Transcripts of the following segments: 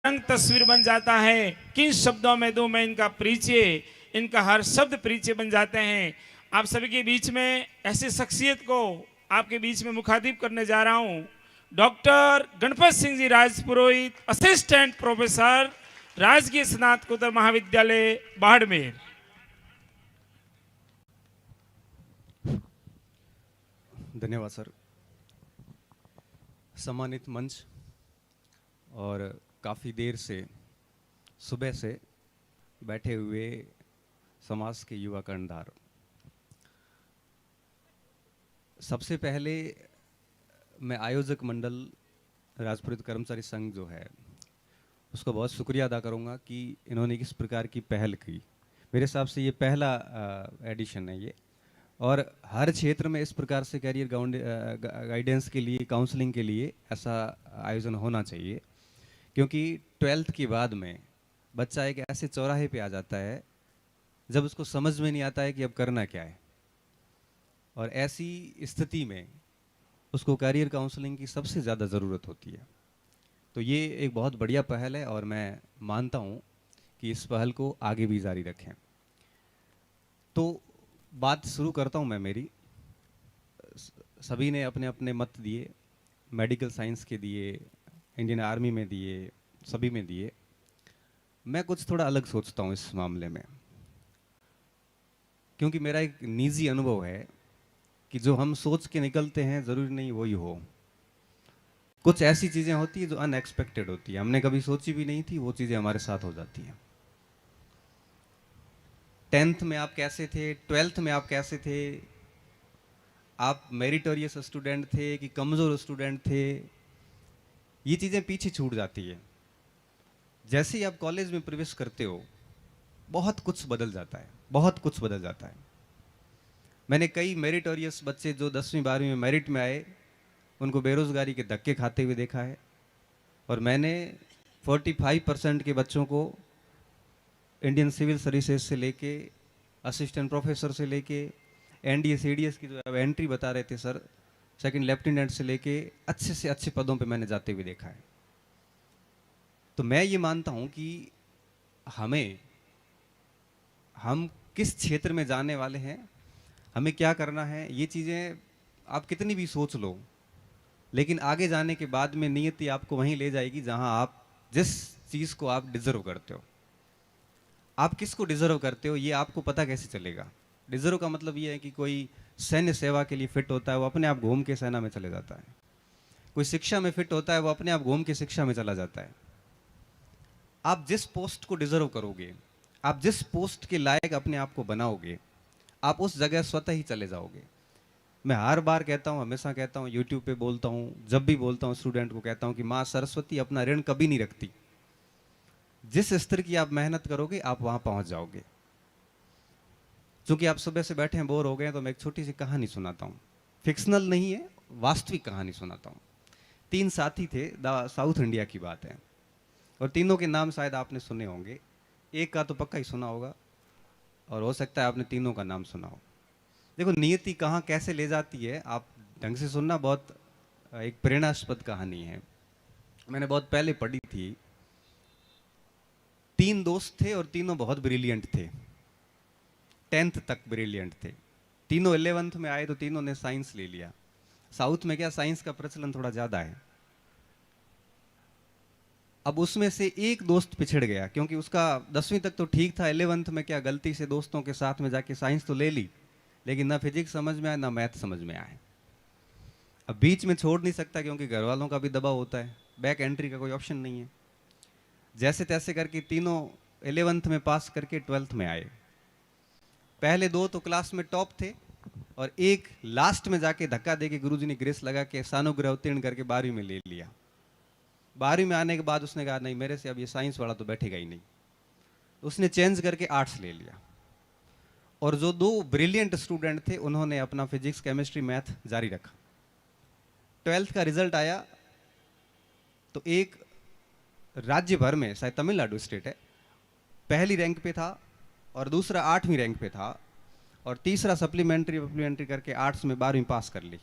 रंग तस्वीर बन जाता है। किन शब्दों में दूं मैं इनका परिचय, इनका हर शब्द परिचय बन जाते हैं। आप सभी के बीच में ऐसी शख्सियत को आपके बीच में मुखातिब करने जा रहा हूं। डॉक्टर गणपत सिंह जी राजपुरोहित, असिस्टेंट प्रोफेसर, राजकीय स्नातकोत्तर महाविद्यालय बाड़मेर। धन्यवाद सर। सम्मानित मंच और काफ़ी देर से सुबह से बैठे हुए समाज के युवा कर्णधार, सबसे पहले मैं आयोजक मंडल राजपुरोहित कर्मचारी संघ जो है उसको बहुत शुक्रिया अदा करूंगा कि इन्होंने किस प्रकार की पहल की। मेरे हिसाब से ये पहला एडिशन है ये, और हर क्षेत्र में इस प्रकार से करियर गाइडेंस के लिए, काउंसलिंग के लिए ऐसा आयोजन होना चाहिए। क्योंकि 12th के बाद में बच्चा एक ऐसे चौराहे पे आ जाता है जब उसको समझ में नहीं आता है कि अब करना क्या है, और ऐसी स्थिति में उसको करियर काउंसलिंग की सबसे ज़्यादा ज़रूरत होती है। तो ये एक बहुत बढ़िया पहल है और मैं मानता हूँ कि इस पहल को आगे भी जारी रखें। तो बात शुरू करता हूँ मैं मेरी। सभी ने अपने अपने मत दिए, मेडिकल साइंस के दिए, इंडियन आर्मी में दिए, सभी में दिए। मैं कुछ थोड़ा अलग सोचता हूँ इस मामले में, क्योंकि मेरा एक निजी अनुभव है कि जो हम सोच के निकलते हैं ज़रूरी नहीं वही हो। कुछ ऐसी चीज़ें होती है जो अनएक्सपेक्टेड होती है, हमने कभी सोची भी नहीं थी, वो चीज़ें हमारे साथ हो जाती हैं। 10th में आप कैसे थे, 12th में आप कैसे थे, आप मेरिटोरियस स्टूडेंट थे कि कमज़ोर स्टूडेंट थे, ये चीज़ें पीछे छूट जाती है। जैसे ही आप कॉलेज में प्रवेश करते हो बहुत कुछ बदल जाता है, बहुत कुछ बदल जाता है। मैंने कई मेरिटोरियस बच्चे जो 10वीं 12वीं में मेरिट में आए उनको बेरोजगारी के धक्के खाते हुए देखा है, और मैंने 45% के बच्चों को इंडियन सिविल सर्विसेज से लेके असिस्टेंट प्रोफेसर से लेके एनडीए सीडीएस की जो एंट्री बता रहे थे सर, सेकंड लेफ्टिनेंट से लेके अच्छे से अच्छे पदों पे मैंने जाते हुए देखा है। तो मैं ये मानता हूँ कि हम किस क्षेत्र में जाने वाले हैं, हमें क्या करना है, ये चीज़ें आप कितनी भी सोच लो, लेकिन आगे जाने के बाद में नियति आपको वहीं ले जाएगी जहां आप जिस चीज़ को आप डिजर्व करते हो। आप किसको डिजर्व करते हो ये आपको पता कैसे चलेगा? डिजर्व का मतलब ये है कि कोई सैन्य सेवा के लिए फिट होता है, वो अपने आप घूम के सेना में चले जाता है। कोई शिक्षा में फिट होता है, वो अपने आप घूम के शिक्षा में चला जाता है। आप जिस पोस्ट को डिजर्व करोगे, आप जिस पोस्ट के लायक अपने आप को बनाओगे, आप उस जगह स्वतः ही चले जाओगे। मैं हर बार कहता हूँ, हमेशा कहता हूँ, यूट्यूब पे बोलता हूँ, जब भी बोलता हूँ स्टूडेंट को कहता हूँ कि माँ सरस्वती अपना ऋण कभी नहीं रखती। जिस स्तर की आप मेहनत करोगे आप वहां पहुंच जाओगे। चूंकि आप सुबह से बैठे हैं, बोर हो गए, तो मैं एक छोटी सी कहानी सुनाता हूँ। फिक्शनल नहीं है, वास्तविक कहानी सुनाता हूँ। 3 साथी थे, साउथ इंडिया की बात है, और तीनों के नाम शायद आपने सुने होंगे। एक का तो पक्का ही सुना होगा, और हो सकता है आपने तीनों का नाम सुना हो। देखो नियति कहाँ कैसे ले जाती है, आप ढंग से सुनना। बहुत एक प्रेरणास्पद कहानी है, मैंने बहुत पहले पढ़ी थी। 3 दोस्त थे और तीनों बहुत ब्रिलियंट थे, 10th तक ब्रिलियंट थे। तीनों 11th में आए तो तीनों ने साइंस ले लिया। साउथ में क्या साइंस का प्रचलन थोड़ा ज्यादा है। अब उसमें से एक दोस्त पिछड़ गया, क्योंकि उसका 10वीं तक तो ठीक था, 11th में क्या गलती से दोस्तों के साथ में जाके साइंस तो ले ली, लेकिन ना फिजिक्स समझ में आए ना मैथ समझ में आए। अब बीच में छोड़ नहीं सकता, क्योंकि घर वालों का भी दबाव होता है, बैक एंट्री का कोई ऑप्शन नहीं है। जैसे तैसे करके तीनों 11th में पास करके 12th में आए। पहले 2 तो क्लास में टॉप थे, और एक लास्ट में जाके धक्का देके गुरुजी ने ग्रेस लगा के सानुग्रह उत्तीर्ण करके 12वीं में ले लिया। 12वीं में आने के बाद उसने कहा नहीं, मेरे से अब ये साइंस वाला तो बैठेगा ही नहीं, उसने चेंज करके आर्ट्स ले लिया। और जो 2 ब्रिलियंट स्टूडेंट थे उन्होंने अपना फिजिक्स केमिस्ट्री मैथ जारी रखा। 12th का रिजल्ट आया तो एक राज्य भर में, शायद तमिलनाडु स्टेट है, पहली रैंक पे था, और दूसरा 8वीं रैंक पे था, और तीसरा सप्लीमेंट्री करके आर्ट्स में 12वीं पास कर ली।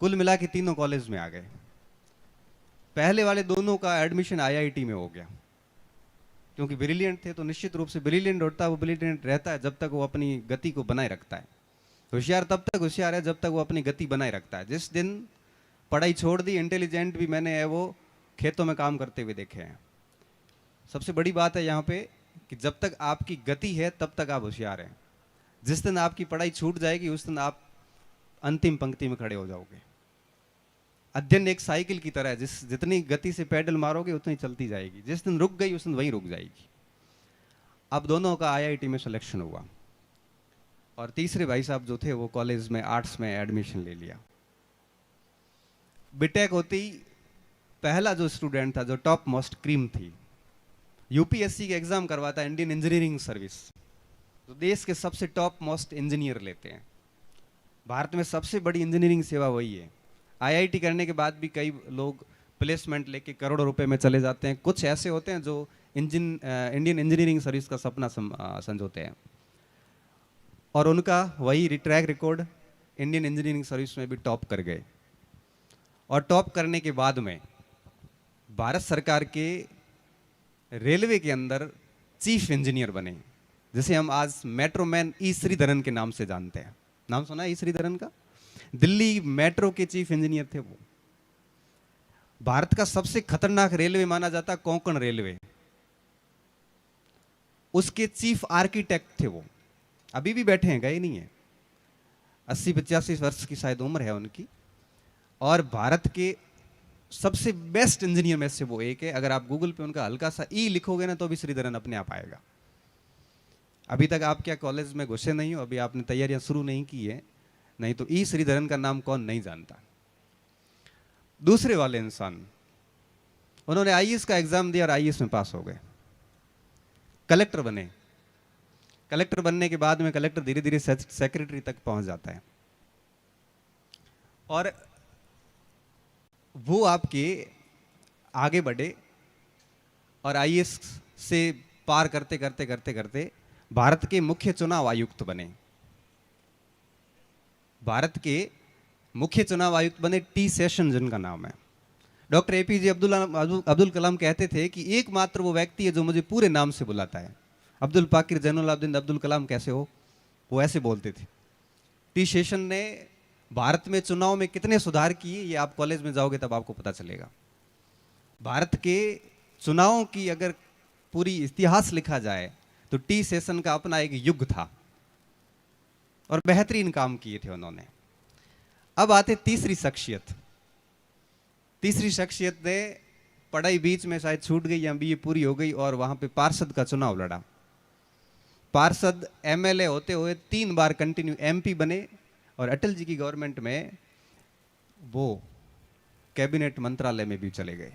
कुल मिला के तीनों कॉलेज में आ गए। पहले वाले दोनों का एडमिशन आईआईटी में हो गया, क्योंकि ब्रिलियंट थे तो निश्चित रूप से ब्रिलियंट होता है, वो ब्रिलियंट रहता है जब तक वो अपनी गति को बनाए रखता है। होशियार तब तक होशियार है जब तक वो अपनी गति बनाए रखता है। जिस दिन पढ़ाई छोड़ दी, इंटेलिजेंट भी मैंने है वो खेतों में काम करते हुए देखे हैं। सबसे बड़ी बात है यहाँ पे कि जब तक आपकी गति है तब तक आप होशियार हैं। जिस दिन आपकी पढ़ाई छूट जाएगी उस दिन आप अंतिम पंक्ति में खड़े हो जाओगे। अध्ययन एक साइकिल की तरह है, जितनी गति से पैडल मारोगे उतनी चलती जाएगी। जिस दिन रुक गई उस दिन वहीं रुक जाएगी। अब दोनों का आईआईटी में सिलेक्शन हुआ और तीसरे भाई साहब जो थे वो कॉलेज में आर्ट्स में एडमिशन ले लिया। बीटेक होती पहला जो स्टूडेंट था, जो टॉप मोस्ट क्रीम थी, यूपीएससी के एग्जाम करवाता, इंडियन इंजीनियरिंग सर्विस, तो देश के सबसे टॉप मोस्ट इंजीनियर लेते हैं। भारत में सबसे बड़ी इंजीनियरिंग सेवा वही है। आईआईटी करने के बाद भी कई लोग प्लेसमेंट लेके करोड़ों रुपए में चले जाते हैं। कुछ ऐसे होते हैं जो इंडियन इंजीनियरिंग सर्विस का सपना संजोते हैं, और उनका वही track record Indian engineering service में भी टॉप कर गए। और टॉप करने के बाद में भारत सरकार के रेलवे के अंदर चीफ इंजीनियर बने, जिसे हम आज मेट्रो मैन ई श्रीधरन के नाम से जानते हैं। नाम सुना है ई श्रीधरन का? दिल्ली मेट्रो के चीफ इंजीनियर थे वो। भारत का सबसे खतरनाक रेलवे माना जाता कोंकण रेलवे, उसके चीफ आर्किटेक्ट थे वो। अभी भी बैठे हैं, गए नहीं है। 80-85 वर्ष की शायद उम्र है उनकी। और भारत के सबसे बेस्ट इंजीनियर में से वो एक है। अगर आप गूगल पे उनका हल्का सा ई लिखोगे ना तो भी श्रीधरन अपने आप आएगा। अभी तक आप क्या कॉलेज में घुसे नहीं हो, अभी आपने तैयारियां शुरू नहीं की है, नहीं तो ई श्रीधरन का नाम कौन नहीं जानता। दूसरे वाले इंसान, उन्होंने आईएएस का एग्जाम दिया और आईएएस में पास हो गए, कलेक्टर बने। कलेक्टर बनने के बाद में कलेक्टर धीरे धीरे सेक्रेटरी तक पहुंच जाता है, और वो आपके आगे बढ़े और आईएएस से पार करते करते करते करते भारत के मुख्य चुनाव आयुक्त बने। भारत के मुख्य चुनाव आयुक्त बने टी सेशन, जिनका नाम है। डॉक्टर एपीजे अब्दुल कलाम कहते थे कि एकमात्र वो व्यक्ति है जो मुझे पूरे नाम से बुलाता है। अब्दुल पाकिर जैनुलाब्दीन अब्दुल कलाम कैसे हो, वो ऐसे बोलते थे। टी सेशन ने भारत में चुनाव में कितने सुधार किए, ये आप कॉलेज में जाओगे तब आपको पता चलेगा। भारत के चुनावों की अगर पूरी इतिहास लिखा जाए तो टी सेशन का अपना एक युग था और बेहतरीन काम किए थे उन्होंने। अब आते तीसरी शख्सियत। तीसरी शख्सियत ने पढ़ाई बीच में शायद छूट गई या बीए पूरी हो गई और वहां पे पार्षद का चुनाव लड़ा। पार्षद एमएलए होते हुए 3 बार कंटिन्यू एमपी बने और अटल जी की गवर्नमेंट में वो कैबिनेट मंत्रालय में भी चले गए,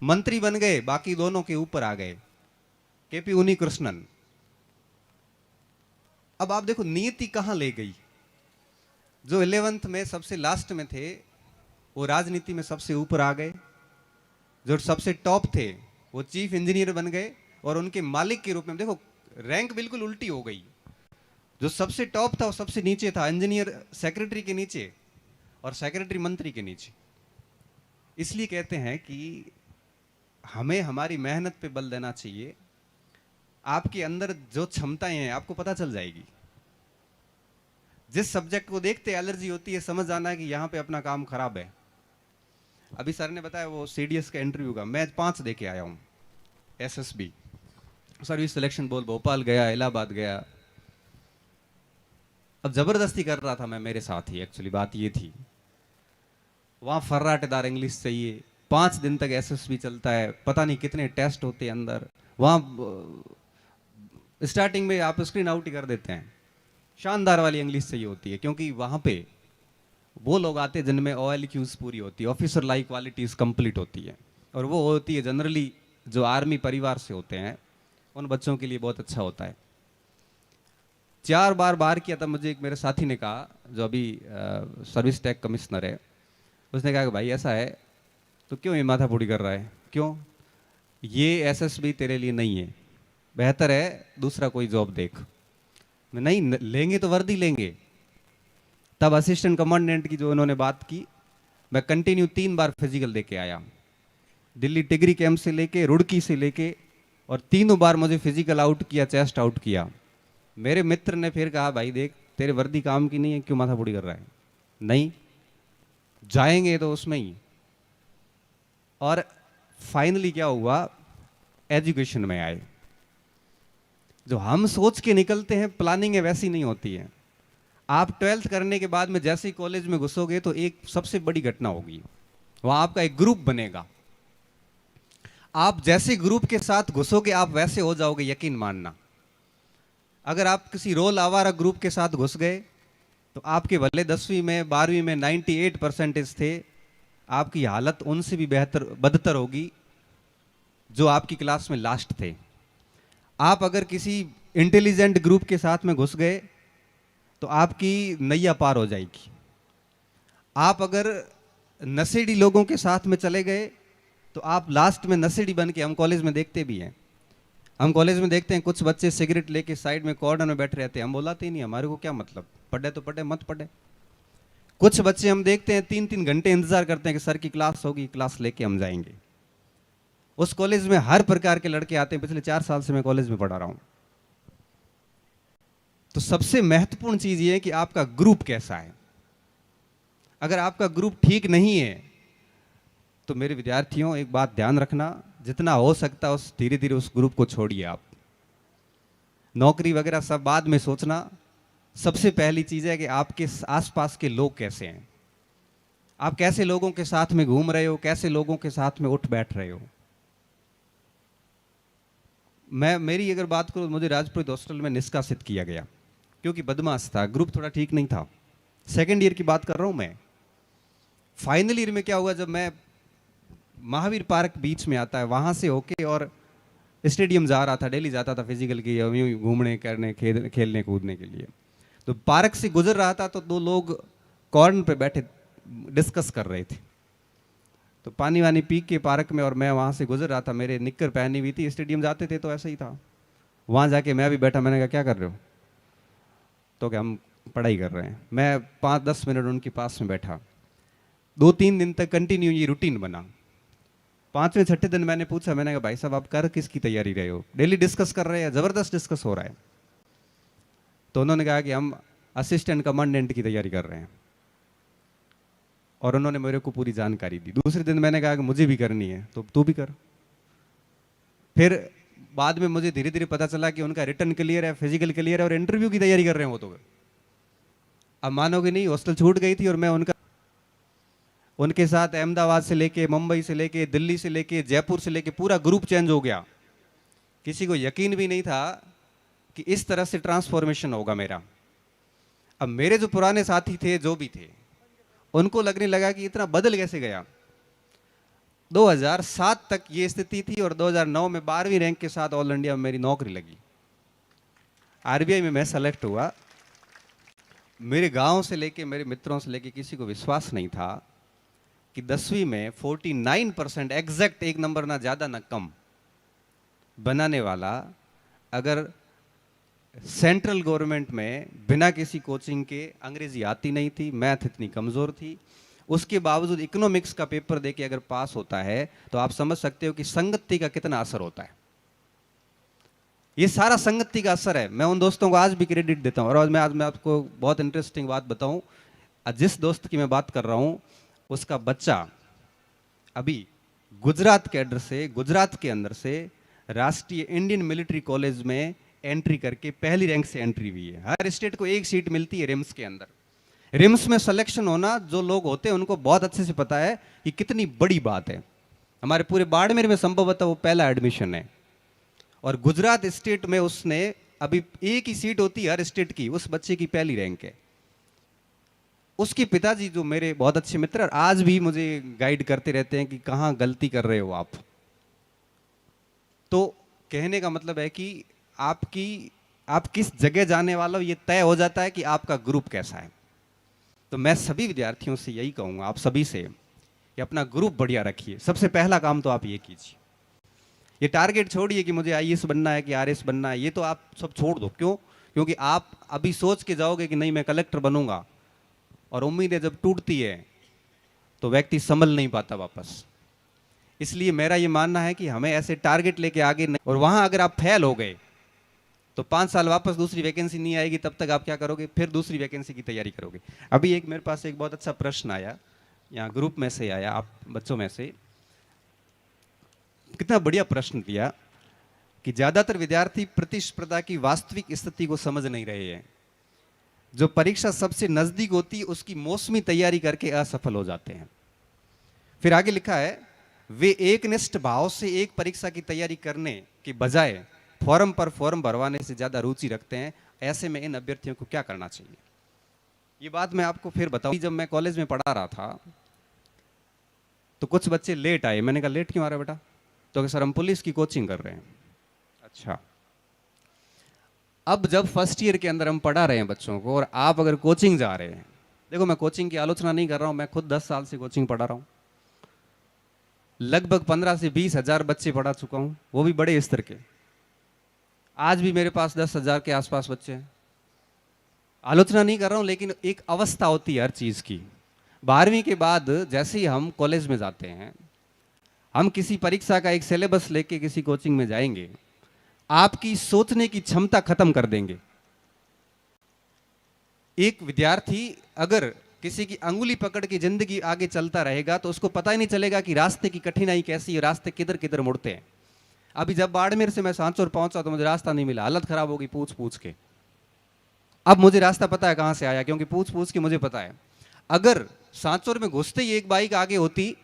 मंत्री बन गए, बाकी दोनों के ऊपर आ गए, केपी उन्नीकृष्णन। अब आप देखो नियति कहां ले गई। जो 11th में सबसे लास्ट में थे वो राजनीति में सबसे ऊपर आ गए। जो सबसे टॉप थे वो चीफ इंजीनियर बन गए और उनके मालिक के रूप में देखो रैंक बिल्कुल उल्टी हो गई। जो सबसे टॉप था वो सबसे नीचे था, इंजीनियर सेक्रेटरी के नीचे और सेक्रेटरी मंत्री के नीचे। इसलिए कहते हैं कि हमें हमारी मेहनत पे बल देना चाहिए। आपके अंदर जो क्षमताएं हैं आपको पता चल जाएगी। जिस सब्जेक्ट को देखते एलर्जी होती है, समझ आना है कि यहाँ पे अपना काम खराब है। अभी सर ने बताया वो सीडीएस का इंटरव्यू का, मैं 5 दे के आया हूँ। SSB service selection board, Bhopal गया, इलाहाबाद गया। अब जबरदस्ती कर रहा था मैं, मेरे साथ ही एक्चुअली बात ये थी। वहाँ फर्राटेदार इंग्लिश चाहिए, 5 दिन तक एसएसबी चलता है, पता नहीं कितने टेस्ट होते हैं अंदर। वहाँ स्टार्टिंग में आप स्क्रीन आउट ही कर देते हैं। शानदार वाली इंग्लिश चाहिए होती है, क्योंकि वहाँ पे वो लोग आते हैं जिनमें OLQs पूरी होती है, ऑफिसर लाइक क्वालिटीज कंप्लीट होती है, और वो होती है जनरली जो आर्मी परिवार से होते हैं उन बच्चों के लिए बहुत अच्छा होता है। 4 बार बाहर किया था मुझे। एक मेरे साथी ने कहा जो अभी सर्विस टैक्स कमिश्नर है, उसने कहा कि भाई ऐसा है तो क्यों ये माथाफोड़ी कर रहा है, क्यों, ये एसएसबी तेरे लिए नहीं है, बेहतर है दूसरा कोई जॉब देख। नहीं लेंगे तो वर्दी लेंगे। तब असिस्टेंट कमांडेंट की जो उन्होंने बात की, मैं कंटिन्यू 3 बार फिजिकल दे के आया। दिल्ली टिगरी कैंप से लेके, रुड़की से लेके, और तीनों बार मुझे फिजिकल आउट किया, चेस्ट आउट किया। मेरे मित्र ने फिर कहा, भाई देख तेरे वर्दी काम की नहीं है, क्यों माथा फोड़ी कर रहा है? नहीं, जाएंगे तो उसमें ही। और फाइनली क्या हुआ, एजुकेशन में आए। जो हम सोच के निकलते हैं, प्लानिंग है वैसी नहीं होती है। आप 12th करने के बाद में जैसे ही कॉलेज में घुसोगे तो एक सबसे बड़ी घटना होगी, वहां आपका एक ग्रुप बनेगा। आप जैसे ग्रुप के साथ घुसोगे आप वैसे हो जाओगे, यकीन मानना। अगर आप किसी रोल आवारा ग्रुप के साथ घुस गए तो आपके भले 10वीं में 12वीं में 98% थे, आपकी हालत उनसे भी बेहतर बदतर होगी जो आपकी क्लास में लास्ट थे। आप अगर किसी इंटेलिजेंट ग्रुप के साथ में घुस गए तो आपकी नैया पार हो जाएगी। आप अगर नशेड़ी लोगों के साथ में चले गए तो आप लास्ट में नशेड़ी बन के, हम कॉलेज में देखते भी हैं, हम कॉलेज में देखते हैं कुछ बच्चे सिगरेट लेके साइड में कॉर्नर में बैठे रहते हैं, हम बुलाते ही नहीं, हमारे को क्या मतलब, पढ़े तो पढ़े, मत पढ़े। कुछ बच्चे हम देखते हैं 3-3 घंटे इंतजार करते हैं कि सर की क्लास होगी, क्लास लेके हम जाएंगे। उस कॉलेज में हर प्रकार के लड़के आते हैं, पिछले 4 साल से मैं कॉलेज में पढ़ा रहा हूं। तो सबसे महत्वपूर्ण चीज ये है कि आपका ग्रुप कैसा है। अगर आपका ग्रुप ठीक नहीं है तो मेरे विद्यार्थियों एक बात ध्यान रखना, जितना हो सकता है उस धीरे धीरे उस ग्रुप को छोड़िए। आप नौकरी वगैरह सब बाद में सोचना, सबसे पहली चीज है कि आपके आसपास के लोग कैसे हैं, आप कैसे लोगों के साथ में घूम रहे हो, कैसे लोगों के साथ में उठ बैठ रहे हो। मेरी अगर बात करूं, मुझे राजपुरोहित हॉस्टल में निष्कासित किया गया क्योंकि बदमाश था, ग्रुप थोड़ा ठीक नहीं था। सेकेंड ईयर की बात कर रहा हूं मैं। फाइनल ईयर में क्या हुआ, जब मैं महावीर पार्क बीच में आता है वहां से होके और स्टेडियम जा रहा था, डेली जाता था फिजिकल की घूमने करने खेलने कूदने के लिए। तो पार्क से गुजर रहा था तो 2 लोग कॉर्नर पे बैठे डिस्कस कर रहे थे। तो पानी वानी पी के पार्क में, और मैं वहां से गुजर रहा था, मेरे निक्कर पहनी हुई थी, स्टेडियम जाते थे तो ऐसा ही था। वहां जाके मैं भी बैठा, मैंने कहा क्या कर रहे हो? तो क्या हम पढ़ाई कर रहे हैं। मैं 5-10 मिनट उनके पास में बैठा। 2-3 दिन तक कंटिन्यू ये रूटीन बना। 5वें-6ठे दिन मैंने पूछा, मैंने कहा भाई साहब आप कर किसकी तैयारी रहे हो? डेली डिस्कस कर रहे हैं, जबरदस्त डिस्कस हो रहा है। तो उन्होंने कहा कि हम असिस्टेंट कमांडेंट की तैयारी कर रहे हैं, और उन्होंने मेरे को पूरी जानकारी दी। दूसरे दिन मैंने कहा कि मुझे भी करनी है, तो तू भी कर। फिर बाद में मुझे धीरे धीरे पता चला कि उनका रिटर्न क्लियर है, फिजिकल क्लियर है, और इंटरव्यू की तैयारी कर रहे हैं वो तो। अब मानोगे नहीं, हॉस्टल छूट गई थी और मैं उनके साथ अहमदाबाद से लेके, मुंबई से लेके, दिल्ली से लेके, जयपुर से लेके पूरा ग्रुप चेंज हो गया। किसी को यकीन भी नहीं था कि इस तरह से ट्रांसफॉर्मेशन होगा मेरा। अब मेरे जो पुराने साथी थे, जो भी थे, उनको लगने लगा कि इतना बदल कैसे गया। 2007 तक ये स्थिति थी और 2009 में 12वीं रैंक के साथ ऑल इंडिया में मेरी नौकरी लगी। आरबीआई में मैं सेलेक्ट हुआ। मेरे गांव से लेके, मेरे मित्रों से लेके किसी को विश्वास नहीं था कि 10वीं में 49% एग्जैक्ट, एक नंबर ना ज्यादा ना कम बनाने वाला, अगर सेंट्रल गवर्नमेंट में बिना किसी कोचिंग के, अंग्रेजी आती नहीं थी, मैथ इतनी कमजोर थी, उसके बावजूद इकोनॉमिक्स का पेपर देके अगर पास होता है तो आप समझ सकते हो कि संगति का कितना असर होता है। ये सारा संगति का असर है। मैं उन दोस्तों को आज भी क्रेडिट देता हूं। और आज मैं आपको बहुत इंटरेस्टिंग बात बताऊं, जिस दोस्त की मैं बात कर रहा हूं उसका बच्चा अभी गुजरात के अंदर से राष्ट्रीय इंडियन मिलिट्री कॉलेज में एंट्री करके पहली रैंक से एंट्री हुई है। हर स्टेट को एक सीट मिलती है रिम्स के अंदर। रिम्स में सिलेक्शन होना, जो लोग होते हैं उनको बहुत अच्छे से पता है कि कितनी बड़ी बात है। हमारे पूरे बाड़मेर में संभवतः वो पहला एडमिशन है, और गुजरात स्टेट में उसने, अभी एक ही सीट होती है हर स्टेट की, उस बच्चे की पहली रैंक है। उसके पिताजी जो मेरे बहुत अच्छे मित्र, और आज भी मुझे गाइड करते रहते हैं कि कहाँ गलती कर रहे हो आप। तो कहने का मतलब है कि आप किस जगह जाने वाले हो ये तय हो जाता है कि आपका ग्रुप कैसा है। तो मैं सभी विद्यार्थियों से यही कहूंगा, आप सभी से, कि अपना ग्रुप बढ़िया रखिए। सबसे पहला काम तो आप ये कीजिए। ये टारगेट छोड़िए कि मुझे आईएएस बनना है कि आरएस बनना है, ये तो आप सब छोड़ दो। क्यों? क्योंकि आप अभी सोच के जाओगे कि नहीं मैं कलेक्टर बनूंगा, और उम्मीदें जब टूटती है तो व्यक्ति संभल नहीं पाता वापस। इसलिए मेरा ये मानना है कि हमें ऐसे टारगेट लेके आगे नहीं, और वहां अगर आप फेल हो गए तो 5 साल वापस दूसरी वैकेंसी नहीं आएगी, तब तक आप क्या करोगे, फिर दूसरी वैकेंसी की तैयारी करोगे। अभी एक मेरे पास एक बहुत अच्छा प्रश्न आया, यहाँ ग्रुप में से आया, आप बच्चों में से, कितना बढ़िया प्रश्न दिया कि ज्यादातर विद्यार्थी प्रतिस्पर्धा की वास्तविक स्थिति को समझ नहीं रहे हैं। जो परीक्षा सबसे नजदीक होती है उसकी मौसमी तैयारी करके असफल हो जाते हैं। फिर आगे लिखा है, वे एकनिष्ठ भाव से एक परीक्षा की तैयारी करने के बजाय फॉर्म पर फॉर्म भरवाने से ज्यादा रुचि रखते हैं। ऐसे में इन अभ्यर्थियों को क्या करना चाहिए? ये बात मैं आपको फिर बताऊं। जब मैं कॉलेज में पढ़ा रहा था तो कुछ बच्चे लेट आए। मैंने कहा लेट क्यों आ रहा बेटा? तो सर हम पुलिस की कोचिंग कर रहे हैं। अच्छा, अब जब फर्स्ट ईयर के अंदर हम पढ़ा रहे हैं बच्चों को, और आप अगर कोचिंग जा रहे हैं, देखो मैं कोचिंग की आलोचना नहीं कर रहा हूं, मैं खुद 10 साल से कोचिंग पढ़ा रहा हूं, लगभग 15 से 20 हजार बच्चे पढ़ा चुका हूं, वो भी बड़े स्तर के। आज भी मेरे पास 10,000 के आसपास बच्चे हैं। आलोचना नहीं कर रहा हूं, लेकिन एक अवस्था होती है हर चीज की। 12वीं के बाद जैसे ही हम कॉलेज में जाते हैं, हम किसी परीक्षा का एक सिलेबस लेके किसी कोचिंग में जाएंगे, आपकी सोचने की क्षमता खत्म कर देंगे। एक विद्यार्थी अगर किसी की अंगुली पकड़ के जिंदगी आगे चलता रहेगा तो उसको पता ही नहीं चलेगा कि रास्ते की कठिनाई कैसी है, रास्ते किधर किधर मुड़ते हैं। अभी जब बाड़मेर से मैं सांचौर पहुंचा तो मुझे रास्ता नहीं मिला, हालत खराब हो गई पूछ पूछ के। अब मुझे रास्ता पता है कहां से आया, क्योंकि पूछ पूछ के मुझे पता है। अगर सांचौर में घुसते ही एक बाइक आगे होती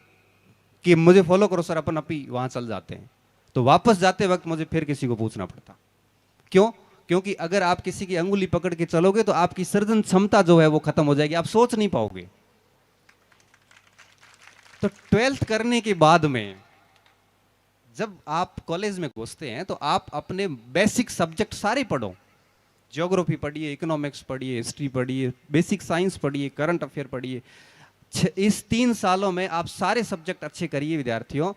कि मुझे फॉलो करो सर, अपन अपी वहां चल जाते हैं, तो वापस जाते वक्त मुझे फिर किसी को पूछना पड़ता। क्यों? क्योंकि अगर आप किसी की अंगुली पकड़ के चलोगे तो आपकी सर्जन क्षमता जो है वो खत्म हो जाएगी, आप सोच नहीं पाओगे। तो 12th करने के बाद में जब आप कॉलेज में घुसते हैं तो आप अपने बेसिक सब्जेक्ट सारे पढ़ो। ज्योग्राफी पढ़िए, इकोनॉमिक्स पढ़िए, हिस्ट्री पढ़िए, बेसिक साइंस पढ़िए, करंट अफेयर पढ़िए। इस 3 सालों में आप सारे सब्जेक्ट अच्छे करिए विद्यार्थियों,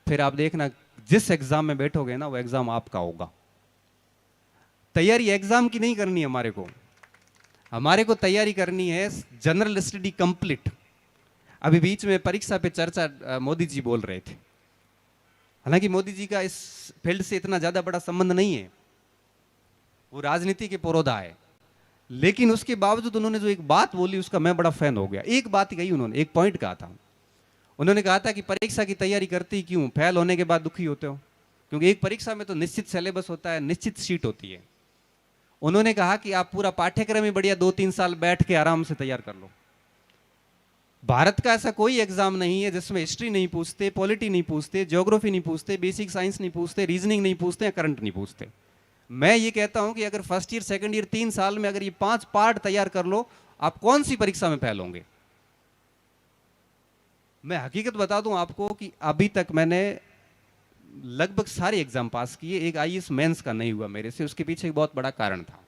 फिर आप देखना जिस एग्जाम में बैठोगे ना वो एग्जाम आपका होगा। तैयारी एग्जाम की नहीं करनी हमारे को तैयारी करनी है जनरल स्टडी कंप्लीट। अभी बीच में परीक्षा पे चर्चा मोदी जी बोल रहे थे, हालांकि मोदी जी का इस फील्ड से इतना ज्यादा बड़ा संबंध नहीं है, वो राजनीति के पुरोधा है, लेकिन उसके बावजूद उन्होंने जो एक बात बोली उसका मैं बड़ा फैन हो गया। एक बात कही उन्होंने, एक पॉइंट कहा था। उन्होंने कहा था कि परीक्षा की तैयारी करते ही क्यों, फेल होने के बाद दुखी होते हो? क्योंकि एक परीक्षा में तो निश्चित सिलेबस होता है, निश्चित सीट होती है। उन्होंने कहा कि आप पूरा पाठ्यक्रम ही बढ़िया 2-3 साल बैठ के आराम से तैयार कर लो। भारत का ऐसा कोई एग्जाम नहीं है जिसमें हिस्ट्री नहीं पूछते, पॉलिटी नहीं पूछते, ज्योग्राफी नहीं पूछते, बेसिक साइंस नहीं पूछते, रीजनिंग नहीं पूछते, या करंट नहीं पूछते। मैं ये कहता हूं कि अगर फर्स्ट ईयर सेकंड ईयर 3 साल में अगर ये 5 पार्ट तैयार कर लो, आप कौन सी परीक्षा में फेल होंगे? मैं हकीकत बता दूं आपको कि अभी तक मैंने लगभग सारे एग्जाम पास किए, एक आईएएस मेंस का नहीं हुआ मेरे से। उसके पीछे एक बहुत बड़ा कारण था,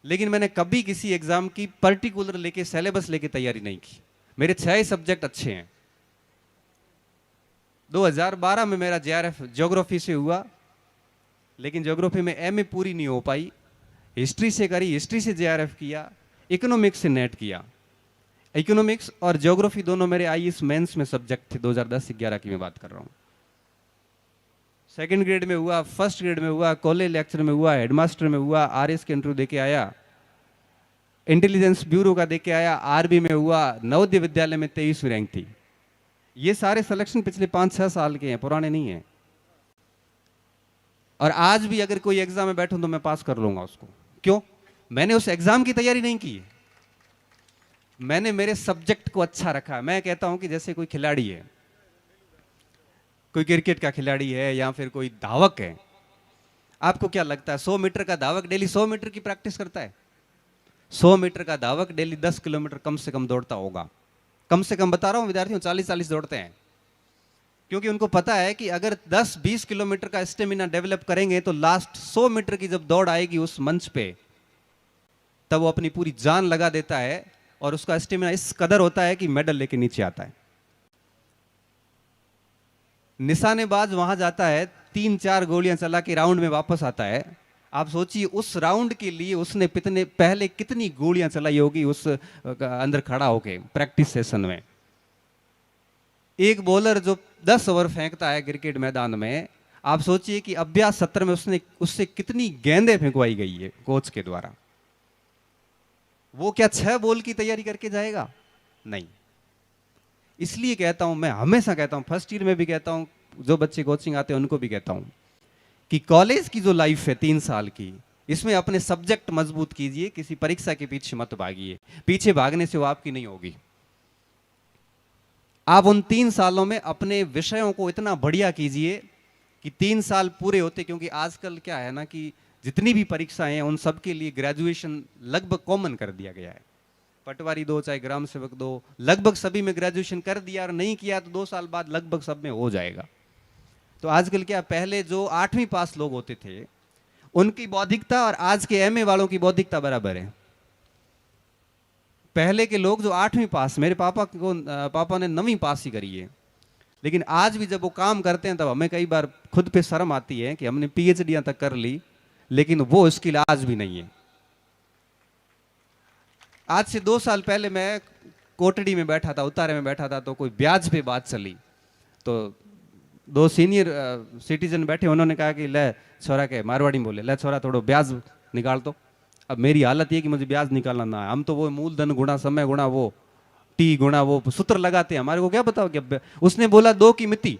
लेकिन मैंने कभी किसी एग्जाम की पर्टिकुलर लेके सिलेबस लेके तैयारी नहीं की। मेरे 6 सब्जेक्ट अच्छे हैं। 2012 में मेरा जेआरएफ ज्योग्राफी से हुआ, लेकिन ज्योग्राफी में एमए पूरी नहीं हो पाई। हिस्ट्री से करी, हिस्ट्री से जेआरएफ किया, इकोनॉमिक्स से नेट किया। इकोनॉमिक्स और ज्योग्राफी दोनों मेरे आईएएस मेंस में सब्जेक्ट थे। 2010-11 की मैं बात कर रहा हूं। सेकंड ग्रेड में हुआ, फर्स्ट ग्रेड में हुआ, कॉलेज लेक्चर में हुआ, हेडमास्टर में हुआ, आरएस के इंटरव्यू देके आया, इंटेलिजेंस ब्यूरो का देके आया, आरबी में हुआ, नवोदय विद्यालय में 23वीं रैंक थी। ये सारे सिलेक्शन पिछले 5-6 साल के हैं, पुराने नहीं हैं। और आज भी अगर कोई एग्जाम में बैठूं तो मैं पास कर लूंगा उसको। क्यों? मैंने उस एग्जाम की तैयारी नहीं की, मैंने मेरे सब्जेक्ट को अच्छा रखा। मैं कहता हूं कि जैसे कोई खिलाड़ी है, कोई क्रिकेट का खिलाड़ी है या फिर कोई धावक है, आपको क्या लगता है 100 मीटर का धावक डेली 100 मीटर की प्रैक्टिस करता है? 100 मीटर का धावक डेली 10 किलोमीटर कम से कम दौड़ता होगा। कम से कम बता रहा हूं विद्यार्थियों, 40-40 दौड़ते हैं, क्योंकि उनको पता है कि अगर 10-20 किलोमीटर का स्टेमिना डेवलप करेंगे तो लास्ट 100 मीटर की जब दौड़ आएगी उस मंच पे, तब वो अपनी पूरी जान लगा देता है और उसका स्टेमिना इस कदर होता है कि मेडल लेके नीचे आता है। निशानेबाज वहां जाता है, 3-4 गोलियां चला के राउंड में वापस आता है। आप सोचिए उस राउंड के लिए उसने पहले कितनी गोलियां चलाई होगी उस अंदर खड़ा होके प्रैक्टिस सेशन में। एक बॉलर जो 10 ओवर फेंकता है क्रिकेट मैदान में, आप सोचिए कि अभ्यास सत्र में उससे कितनी गेंदें फेंकवाई गई है कोच के द्वारा। वो क्या 6 बॉल की तैयारी करके जाएगा? नहीं। इसलिए कहता हूं, मैं हमेशा कहता हूं, फर्स्ट ईयर में भी कहता हूं, जो बच्चे कोचिंग आते हैं उनको भी कहता हूं कि कॉलेज की जो लाइफ है 3 साल की, इसमें अपने सब्जेक्ट मजबूत कीजिए, किसी परीक्षा के पीछे मत भागिए। पीछे भागने से वो आपकी नहीं होगी। आप उन 3 सालों में अपने विषयों को इतना बढ़िया कीजिए कि 3 साल पूरे होते, क्योंकि आजकल क्या है ना कि जितनी भी परीक्षाएं हैं उन सब के लिए ग्रेजुएशन लगभग कॉमन कर दिया गया है। पटवारी दो चाहे ग्राम सेवक दो, लगभग सभी में ग्रेजुएशन कर दिया, और नहीं किया तो 2 साल बाद लगभग सब में हो जाएगा। तो आजकल क्या, पहले जो 8वीं पास लोग होते थे उनकी बौद्धिकता और आज के एमए वालों की बौद्धिकता बराबर है। पहले के लोग जो 8वीं पास, मेरे पापा ने 9वीं पास ही करी है, लेकिन आज भी जब वो काम करते हैं तब हमें कई बार खुद पे शर्म आती है कि हमने पीएचडी तक कर ली, लेकिन वो स्किल आज भी नहीं है। आज से 2 साल पहले मैं कोटड़ी में बैठा था, उतारे में बैठा था, तो कोई ब्याज पे बात चली, तो 2 सीनियर सिटीजन बैठे, उन्होंने कहा कि ले छोरा, के मारवाड़ी में बोले, ले छोरा थोड़ा ब्याज निकाल। तो अब मेरी हालत ये कि मुझे ब्याज निकालना ना है, हम तो वो मूलधन गुणा समय गुणा वो टी गुणा वो सूत्र लगाते हैं, हमारे को क्या बताओ कि उसने बोला 2 की मिति,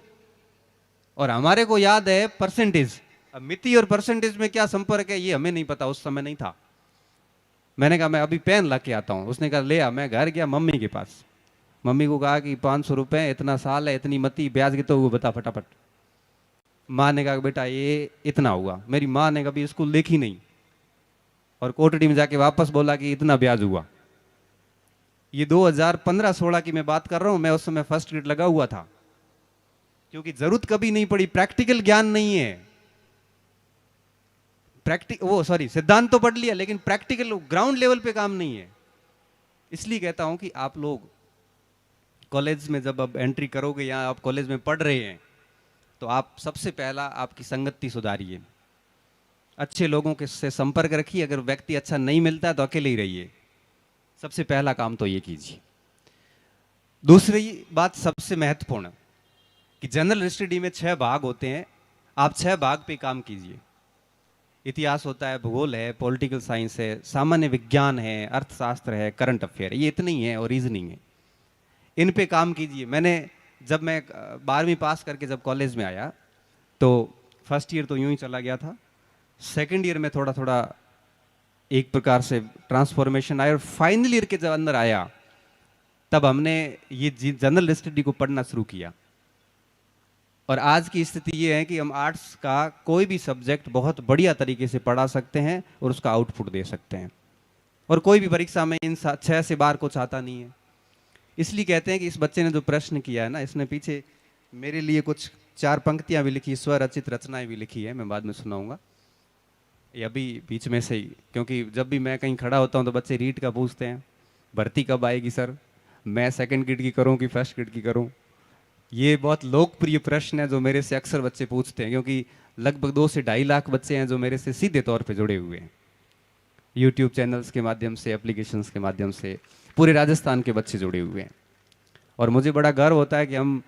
और हमारे को याद है परसेंटेज। अब मिति और परसेंटेज में क्या संपर्क है ये हमें नहीं पता, उस समय नहीं था। मैंने कहा मैं अभी पेन ला के आता हूँ। उसने कहा ले आ। मैं घर गया मम्मी के पास, मम्मी को कहा कि 500 रुपए, इतना साल है, इतनी मती, ब्याज कितना हुआ बता फटाफट। माँ ने कहा बेटा ये इतना हुआ। मेरी माँ ने कभी स्कूल देखी नहीं, और कोटड़ी में जाके वापस बोला कि इतना ब्याज हुआ। ये 2015-16 की मैं बात कर रहा हूँ, मैं उस समय फर्स्ट ग्रेड लगा हुआ था, क्योंकि जरूरत कभी नहीं पड़ी, प्रैक्टिकल ज्ञान नहीं है। सिद्धांत तो पढ़ लिया, लेकिन प्रैक्टिकल ग्राउंड लेवल पे काम नहीं है। इसलिए कहता हूं कि आप लोग कॉलेज में जब अब एंट्री करोगे या आप कॉलेज में पढ़ रहे हैं, तो आप सबसे पहला आपकी संगति सुधारिए, अच्छे लोगों के से संपर्क रखिए। अगर व्यक्ति अच्छा नहीं मिलता है तो अकेले ही रहिए, सबसे पहला काम तो ये कीजिए। दूसरी बात सबसे महत्वपूर्ण कि जनरल स्टडी में 6 भाग होते हैं, आप 6 भाग पे काम कीजिए। इतिहास होता है, भूगोल है, पॉलिटिकल साइंस है, सामान्य विज्ञान है, अर्थशास्त्र है, करंट अफेयर है, ये इतने ही है, और रीजनिंग है। इन पे काम कीजिए। जब मैं 12वीं पास करके जब कॉलेज में आया, तो फर्स्ट ईयर तो यूं ही चला गया था, सेकंड ईयर में थोड़ा थोड़ा एक प्रकार से ट्रांसफॉर्मेशन आया, और फाइनल ईयर के जब अंदर आया तब हमने ये जनरल स्टडी को पढ़ना शुरू किया। और आज की स्थिति ये है कि हम आर्ट्स का कोई भी सब्जेक्ट बहुत बढ़िया तरीके से पढ़ा सकते हैं और उसका आउटपुट दे सकते हैं, और कोई भी परीक्षा में इन 6 से बाहर कुछ आता नहीं है। इसलिए कहते हैं कि इस बच्चे ने जो प्रश्न किया है ना, इसने पीछे मेरे लिए कुछ 4 पंक्तियां भी लिखी, स्वरचित रचनाएं भी लिखी है, मैं बाद में सुनाऊंगा। ये अभी बीच में से ही, क्योंकि जब भी मैं कहीं खड़ा होता हूँ तो बच्चे रीट का पूछते हैं, भर्ती कब आएगी सर, मैं सेकंड ग्रेड की करूँ कि फर्स्ट ग्रेड की करूँ। ये बहुत लोकप्रिय प्रश्न है जो मेरे से अक्सर बच्चे पूछते हैं, क्योंकि लगभग 2 से 2.5 लाख बच्चे हैं जो मेरे से सीधे तौर पे जुड़े हुए हैं, यूट्यूब चैनल्स के माध्यम से, एप्लीकेशंस के माध्यम से। पूरे राजस्थान के बच्चे जुड़े हुए हैं, और मुझे बड़ा गर्व होता है कि हम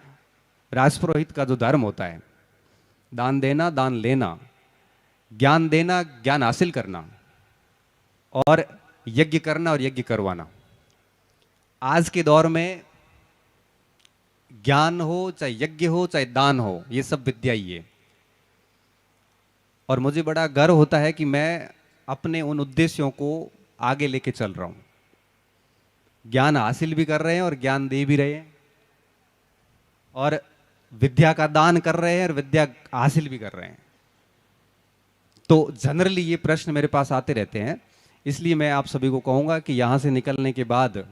राजपुरोहित का जो धर्म होता है, दान देना, दान लेना, ज्ञान देना, ज्ञान हासिल करना, और यज्ञ करना और यज्ञ करवाना। आज के दौर में ज्ञान हो, चाहे यज्ञ हो, चाहे दान हो, ये सब विद्या ही है। और मुझे बड़ा गर्व होता है कि मैं अपने उन उद्देश्यों को आगे लेके चल रहा हूं। ज्ञान हासिल भी कर रहे हैं और ज्ञान दे भी रहे हैं, और विद्या का दान कर रहे हैं और विद्या हासिल भी कर रहे हैं। तो जनरली ये प्रश्न मेरे पास आते रहते हैं, इसलिए मैं आप सभी को कहूंगा कि यहां से निकलने के बाद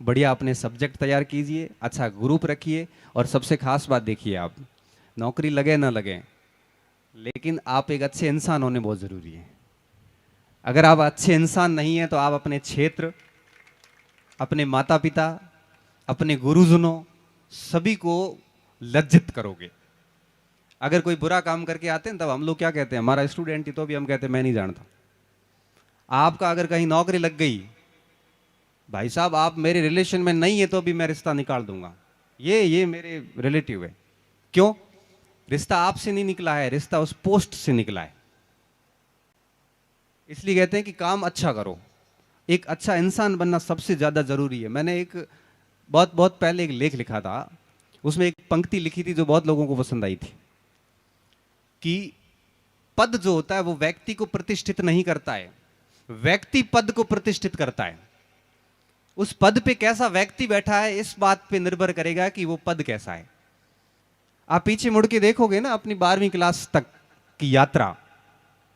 बढ़िया अपने सब्जेक्ट तैयार कीजिए, अच्छा ग्रुप रखिए, और सबसे खास बात देखिए, आप नौकरी लगे ना लगे, लेकिन आप एक अच्छे इंसान होने बहुत ज़रूरी है। अगर आप अच्छे इंसान नहीं हैं तो आप अपने क्षेत्र, अपने माता पिता, अपने गुरुजनों, सभी को लज्जित करोगे। अगर कोई बुरा काम करके आते हैं तब हम लोग क्या कहते हैं, हमारा स्टूडेंट ही, तो भी हम कहते हैं मैं नहीं जानता। आपका अगर कहीं नौकरी लग गई, भाई साहब आप मेरे रिलेशन में नहीं है तो भी मैं रिश्ता निकाल दूंगा, ये मेरे रिलेटिव है। क्यों? रिश्ता आपसे नहीं निकला है, रिश्ता उस पोस्ट से निकला है। इसलिए कहते हैं कि काम अच्छा करो। एक अच्छा इंसान बनना सबसे ज्यादा जरूरी है। मैंने एक बहुत बहुत पहले एक लेख लिखा था, उसमें एक पंक्ति लिखी थी जो बहुत लोगों को पसंद आई थी कि पद जो होता है वो व्यक्ति को प्रतिष्ठित नहीं करता है, व्यक्ति पद को प्रतिष्ठित करता है। उस पद पे कैसा व्यक्ति बैठा है इस बात पे निर्भर करेगा कि वो पद कैसा है। आप पीछे मुड़ के देखोगे ना अपनी 12वीं क्लास तक की यात्रा,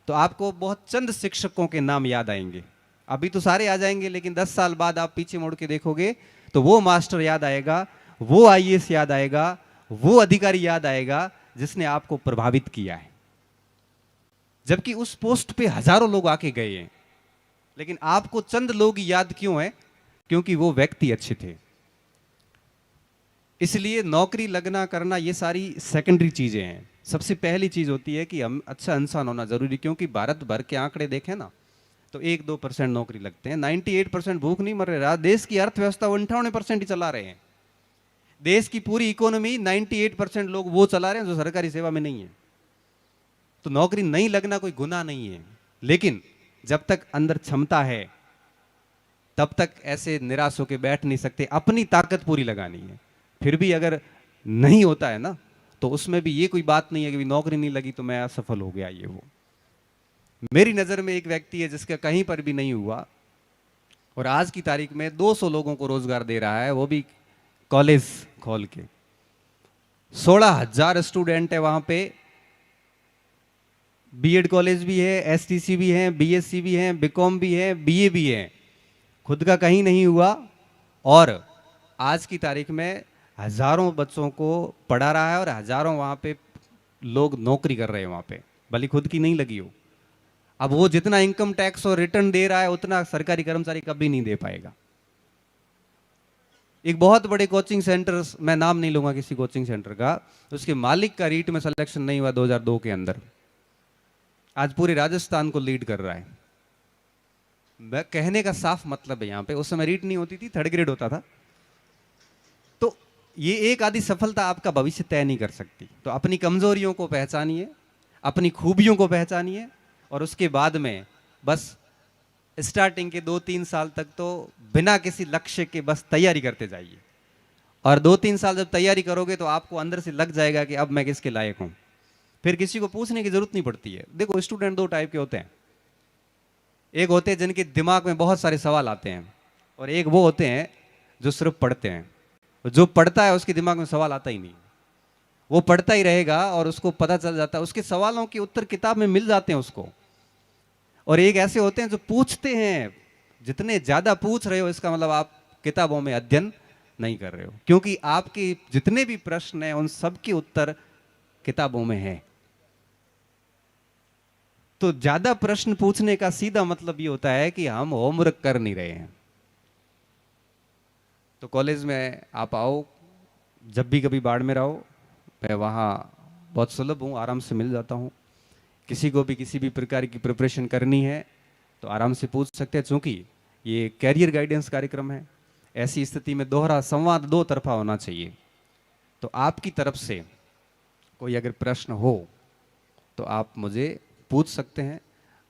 तो आपको बहुत चंद शिक्षकों के नाम याद आएंगे। अभी तो सारे आ जाएंगे, लेकिन 10 साल बाद आप पीछे मुड़ के देखोगे तो वो मास्टर याद आएगा, वो आईएएस याद आएगा, वो अधिकारी याद आएगा जिसने आपको प्रभावित किया है। जबकि उस पोस्ट पे हजारों लोग आके गए हैं, लेकिन आपको चंद लोग याद क्यों है? क्योंकि वो व्यक्ति अच्छे थे। इसलिए नौकरी लगना करना ये सारी सेकेंडरी चीजें हैं। सबसे पहली चीज होती है कि हम अच्छा इंसान होना जरूरी। क्योंकि भारत भर के आंकड़े देखें ना तो 1-2% नौकरी लगते हैं, 98% भूख नहीं मर रहा। देश की अर्थव्यवस्था 58% ही चला रहे हैं। देश की पूरी इकोनॉमी 98% लोग वो चला रहे हैं जो सरकारी सेवा में नहीं है। तो नौकरी नहीं लगना कोई गुनाह नहीं है, लेकिन जब तक अंदर क्षमता है तब तक ऐसे निराश होकर बैठ नहीं सकते। अपनी ताकत पूरी लगानी है। फिर भी अगर नहीं होता है ना तो उसमें भी ये कोई बात नहीं है कि नौकरी नहीं लगी तो मैं असफल हो गया। ये वो मेरी नजर में एक व्यक्ति है जिसका कहीं पर भी नहीं हुआ और आज की तारीख में 200 लोगों को रोजगार दे रहा है, वो भी कॉलेज खोल के। 16,000 स्टूडेंट है वहां पे। बीएड कॉलेज भी है, एसटीसी भी है, बीएससी भी है, बीकॉम भी है, बीए भी है। खुद का कहीं नहीं हुआ और आज की तारीख में हजारों बच्चों को पढ़ा रहा है और हजारों वहां पे लोग नौकरी कर रहे हैं वहां पे, भले खुद की नहीं लगी हो। अब वो जितना इनकम टैक्स और रिटर्न दे रहा है उतना सरकारी कर्मचारी कभी नहीं दे पाएगा। एक बहुत बड़े कोचिंग सेंटर, मैं नाम नहीं लूंगा किसी कोचिंग सेंटर का, उसके मालिक का रीट में सिलेक्शन नहीं हुआ 2002 के अंदर। आज पूरे राजस्थान को लीड कर रहा है। मैं कहने का साफ मतलब है, यहां पे उस समय रीट नहीं होती थी, 3rd ग्रेड होता था। तो ये एक आधी सफलता आपका भविष्य तय नहीं कर सकती। तो अपनी कमजोरियों को पहचानिए, अपनी खूबियों को पहचानिए और उसके बाद में बस स्टार्टिंग के 2-3 साल तक तो बिना किसी लक्ष्य के बस तैयारी करते जाइए। और 2-3 साल जब तैयारी करोगे तो आपको अंदर से लग जाएगा कि अब मैं किसके लायक हूं। फिर किसी को पूछने की जरूरत नहीं पड़ती है। देखो स्टूडेंट 2 टाइप के होते हैं। एक होते हैं जिनके दिमाग में बहुत सारे सवाल आते हैं और एक वो होते हैं जो सिर्फ पढ़ते हैं। जो पढ़ता है उसके दिमाग में सवाल आता ही नहीं, वो पढ़ता ही रहेगा और उसको पता चल जाता है, उसके सवालों के उत्तर किताब में मिल जाते हैं उसको। और एक ऐसे होते हैं जो पूछते हैं। जितने ज्यादा पूछ रहे हो इसका मतलब आप किताबों में अध्ययन नहीं कर रहे हो, क्योंकि आपके जितने भी प्रश्न हैं उन सब के उत्तर किताबों में है। तो ज्यादा प्रश्न पूछने का सीधा मतलब ये होता है कि हम होमवर्क कर नहीं रहे हैं। तो कॉलेज में आप आओ, जब भी कभी बाड़मेर आओ, मैं वहाँ बहुत सुलभ हूँ, आराम से मिल जाता हूँ। किसी को भी किसी भी प्रकार की प्रिपरेशन करनी है तो आराम से पूछ सकते हैं। चूंकि ये कैरियर गाइडेंस कार्यक्रम है, ऐसी स्थिति में दोहरा संवाद 2 तरफा होना चाहिए। तो आपकी तरफ से कोई अगर प्रश्न हो तो आप मुझे पूछ सकते हैं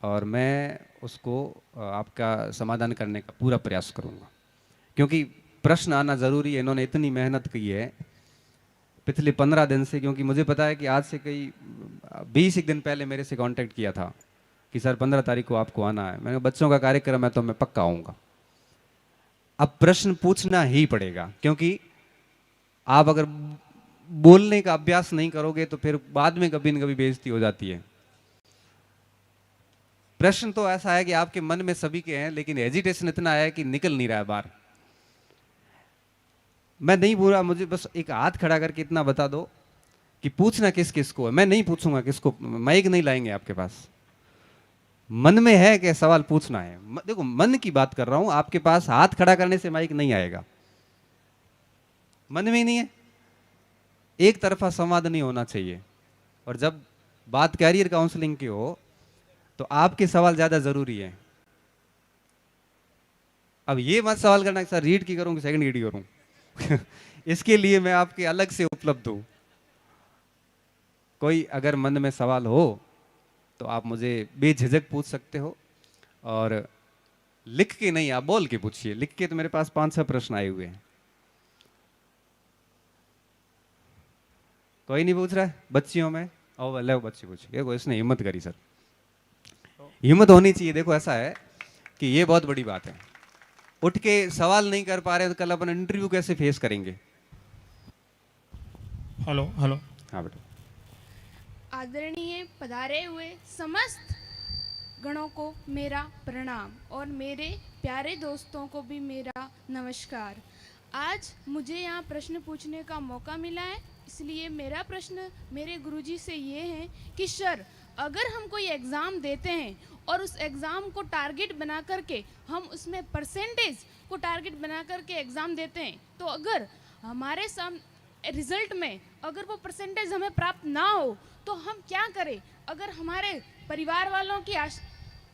और मैं उसको आपका समाधान करने का पूरा प्रयास करूंगा, क्योंकि प्रश्न आना जरूरी है। इन्होंने इतनी मेहनत की है पिछले 15 दिन से, क्योंकि मुझे पता है कि आज से कई 20 दिन पहले मेरे से कांटेक्ट किया था कि सर 15 तारीख को आपको आना है। मैंने बच्चों का कार्यक्रम है तो मैं पक्का आऊँगा। अब प्रश्न पूछना ही पड़ेगा, क्योंकि आप अगर बोलने का अभ्यास नहीं करोगे तो फिर बाद में कभी न कभी बेइज्जती हो जाती है। प्रश्न तो ऐसा है कि आपके मन में सभी के हैं, लेकिन हेजिटेशन इतना है कि निकल नहीं रहा है बाहर। मैं नहीं बोल रहा, मुझे बस एक हाथ खड़ा करके इतना बता दो कि पूछना किस किस को है। मैं नहीं पूछूंगा किसको, माइक नहीं लाएंगे आपके पास। मन में है कि सवाल पूछना है, देखो मन की बात कर रहा हूं। आपके पास हाथ खड़ा करने से माइक नहीं आएगा, मन में ही नहीं है। एक तरफा संवाद नहीं होना चाहिए। और जब बात कैरियर काउंसलिंग की हो तो आपके सवाल ज्यादा जरूरी है। अब ये मत सवाल करना कि सर रीड की करूं कि सेकंड रीड की करूं इसके लिए मैं आपके अलग से उपलब्ध हूं। कोई अगर मन में सवाल हो तो आप मुझे बेझिझक पूछ सकते हो, और लिख के नहीं, आप बोल के पूछिए। लिख के तो मेरे पास 5-6 प्रश्न आए हुए हैं। कोई नहीं पूछ रहा है बच्चियों में? ओ ले बच्ची पूछी, देखो इसने हिम्मत करी सर। हिम्मत होनी चाहिए। देखो ऐसा है कि ये बहुत बड़ी बात है। उठ के सवाल नहीं कर पा रहे तो कल अपन इंटरव्यू कैसे फेस करेंगे? Hello hello. हाँ बेटा। आदरणीय पधारे हुए समस्त गणों को मेरा प्रणाम और मेरे प्यारे दोस्तों को भी मेरा नमस्कार। आज मुझे यहाँ प्रश्न पूछने का मौका मिला है, इसलिए मेरा प्रश्न मेरे गुरुजी से ये है कि सर, अगर हम कोई एग्ज़ाम देते हैं और उस एग्ज़ाम को टारगेट बना करके हम उसमें परसेंटेज को टारगेट बना करके एग्ज़ाम देते हैं, तो अगर हमारे रिजल्ट में अगर वो परसेंटेज हमें प्राप्त ना हो तो हम क्या करें? अगर हमारे परिवार वालों की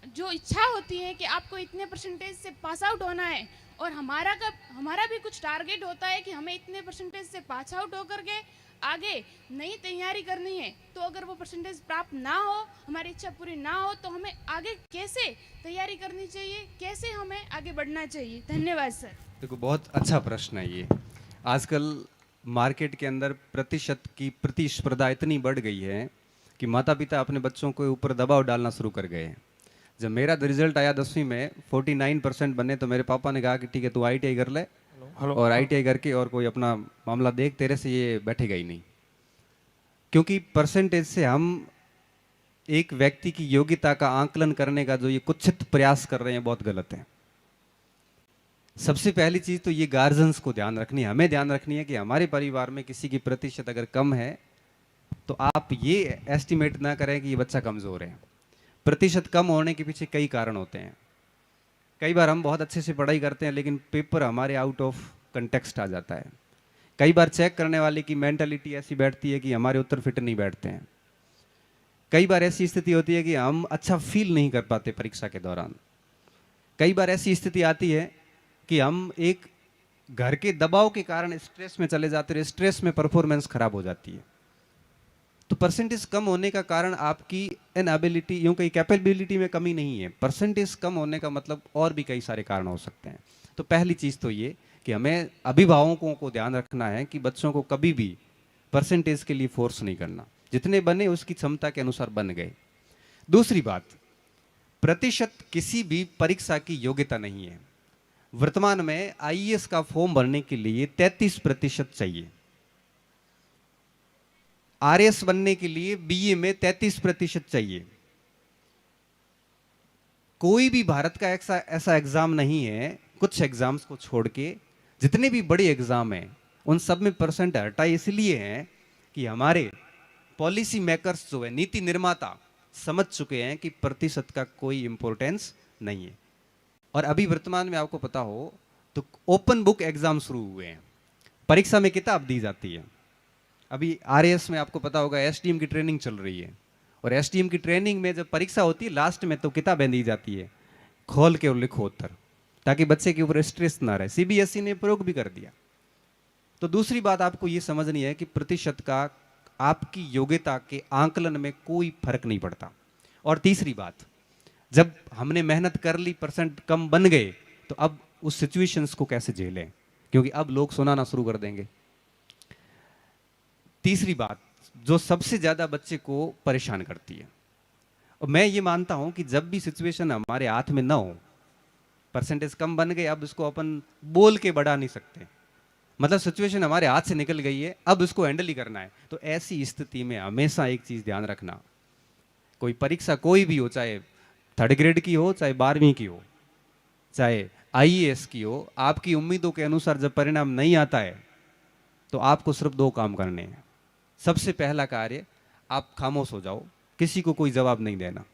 जो इच्छा होती है कि आपको इतने परसेंटेज से पास आउट होना है और हमारा भी कुछ टारगेट होता है कि हमें इतने परसेंटेज से पास आउट होकर के आगे नई तैयारी करनी है, तो अगर वो परसेंटेज प्राप्त ना हो, हमारी इच्छा पूरी ना हो, तो हमें आगे कैसे तैयारी करनी चाहिए, कैसे हमें आगे बढ़ना चाहिए? धन्यवाद सर। देखो बहुत अच्छा प्रश्न है ये। आजकल मार्केट के अंदर प्रतिशत की प्रतिस्पर्धा इतनी बढ़ गई है कि माता पिता अपने बच्चों के ऊपर दबाव डालना शुरू कर गए हैं। जब मेरा रिजल्ट आया 10वीं में 49% बने तो मेरे पापा ने कहा कि ठीक है तू ITI कर ले, और ITI करके और कोई अपना मामला देख, तेरे से ये बैठेगा ही नहीं। क्योंकि परसेंटेज से हम एक व्यक्ति की योग्यता का आंकलन करने का जो ये कुत्सित प्रयास कर रहे हैं बहुत गलत है। सबसे पहली चीज तो ये गार्जियंस को ध्यान रखनी है, हमें ध्यान रखनी है कि हमारे परिवार में किसी की प्रतिशत अगर कम है तो आप ये एस्टिमेट ना करें कि ये बच्चा कमजोर है। प्रतिशत कम होने के पीछे कई कारण होते हैं। कई बार हम बहुत अच्छे से पढ़ाई करते हैं लेकिन पेपर हमारे आउट ऑफ कंटेक्स्ट आ जाता है। कई बार चेक करने वाले की मेंटालिटी ऐसी बैठती है कि हमारे उत्तर फिट नहीं बैठते हैं। कई बार ऐसी स्थिति होती है कि हम अच्छा फील नहीं कर पाते परीक्षा के दौरान। कई बार ऐसी स्थिति आती है कि हम एक घर के दबाव के कारण स्ट्रेस में चले जाते हैं, स्ट्रेस में परफॉर्मेंस खराब हो जाती है। तो परसेंटेज कम होने का कारण आपकी इनएबिलिटी, यूं कहीं कैपेबिलिटी में कमी नहीं है। परसेंटेज कम होने का मतलब और भी कई सारे कारण हो सकते हैं। तो पहली चीज तो ये कि हमें अभिभावकों को ध्यान रखना है कि बच्चों को कभी भी परसेंटेज के लिए फोर्स नहीं करना। जितने बने उसकी क्षमता के अनुसार बन गए। दूसरी बात, प्रतिशत किसी भी परीक्षा की योग्यता नहीं है। वर्तमान में IAS का फॉर्म भरने के लिए 33% चाहिए। RS बनने के लिए BA में 33% चाहिए। कोई भी भारत का ऐसा एग्जाम नहीं है, कुछ एग्जाम्स को छोड़ के जितने भी बड़े एग्जाम हैं उन सब में परसेंट हटाए इसलिए हैं कि हमारे पॉलिसी मेकर्स जो है, नीति निर्माता, समझ चुके हैं कि प्रतिशत का कोई इंपॉर्टेंस नहीं है। और अभी वर्तमान में आपको पता हो तो ओपन बुक एग्जाम शुरू हुए हैं। परीक्षा में किताब दी जाती है। अभी RAS में आपको पता होगा SDM की ट्रेनिंग चल रही है, और SDM की ट्रेनिंग में जब परीक्षा होती है लास्ट में तो किताबें दी जाती है, खोल के और लिखो उत्तर, ताकि बच्चे के ऊपर स्ट्रेस ना रहे। CBSE ने प्रयोग भी कर दिया। तो दूसरी बात आपको ये समझनी है कि प्रतिशत का आपकी योग्यता के आंकलन में कोई फर्क नहीं पड़ता। और तीसरी बात, जब हमने मेहनत कर ली, परसेंट कम बन गए, तो अब उस सिचुएशंस को कैसे झेलें, क्योंकि अब लोग सुनाना शुरू कर देंगे। तीसरी बात जो सबसे ज्यादा बच्चे को परेशान करती है, और मैं ये मानता हूं कि जब भी सिचुएशन हमारे हाथ में ना हो, परसेंटेज कम बन गए, अब इसको अपन बोल के बढ़ा नहीं सकते, मतलब सिचुएशन हमारे हाथ से निकल गई है, अब इसको हैंडल ही करना है। तो ऐसी स्थिति में हमेशा एक चीज ध्यान रखना, कोई परीक्षा कोई भी हो, चाहे 3rd ग्रेड की हो, चाहे 12वीं की हो, चाहे IAS की हो, आपकी उम्मीदों के अनुसार जब परिणाम नहीं आता है तो आपको सिर्फ 2 काम करने हैं। सबसे पहला कार्य, आप खामोश हो जाओ, किसी को कोई जवाब नहीं देना।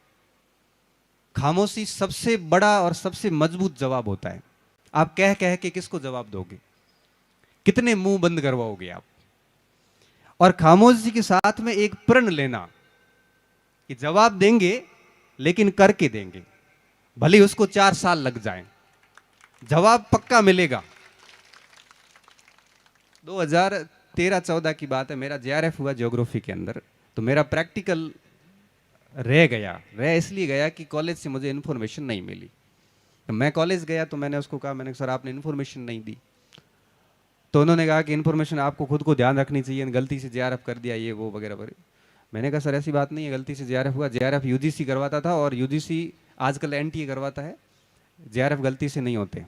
खामोशी सबसे बड़ा और सबसे मजबूत जवाब होता है। आप कह कह के किसको जवाब दोगे, कितने मुंह बंद करवाओगे आप। और खामोशी के साथ में एक प्रण लेना कि जवाब देंगे लेकिन करके देंगे, भले उसको 4 साल लग जाए, जवाब पक्का मिलेगा। 2013-14 की बात है, मेरा जेआरएफ हुआ ज्योग्राफी के अंदर। तो मेरा प्रैक्टिकल रह इसलिए गया कि कॉलेज से मुझे इन्फॉर्मेशन नहीं मिली। तो मैं कॉलेज गया तो मैंने उसको कहा, मैंने सर आपने इन्फॉर्मेशन नहीं दी। तो उन्होंने कहा कि इन्फॉर्मेशन आपको खुद को ध्यान रखनी चाहिए, गलती से जेआरएफ कर दिया ये वो वगैरह वगैरह। मैंने कहा सर ऐसी बात नहीं है, गलती से जेआरएफ हुआ। जेआरएफ यूजीसी करवाता था और यूजीसी आजकल एनटीए करवाता है, जेआरएफ गलती से नहीं होते।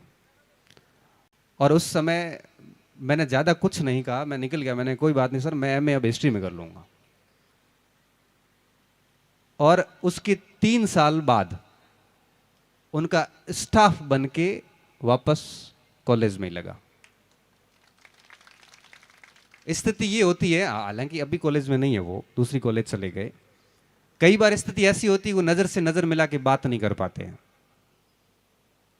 और उस समय मैंने ज़्यादा कुछ नहीं कहा, मैं निकल गया। मैंने कोई बात नहीं सर, मैं एमए अब हिस्ट्री में कर लूँगा। और उसके 3 साल बाद उनका स्टाफ बन के वापस कॉलेज में लगा। स्थिति ये होती है, हालांकि अभी कॉलेज में नहीं है, वो दूसरी कॉलेज चले गए। कई बार स्थिति ऐसी होती है वो नज़र से नज़र मिला के बात नहीं कर पाते हैं।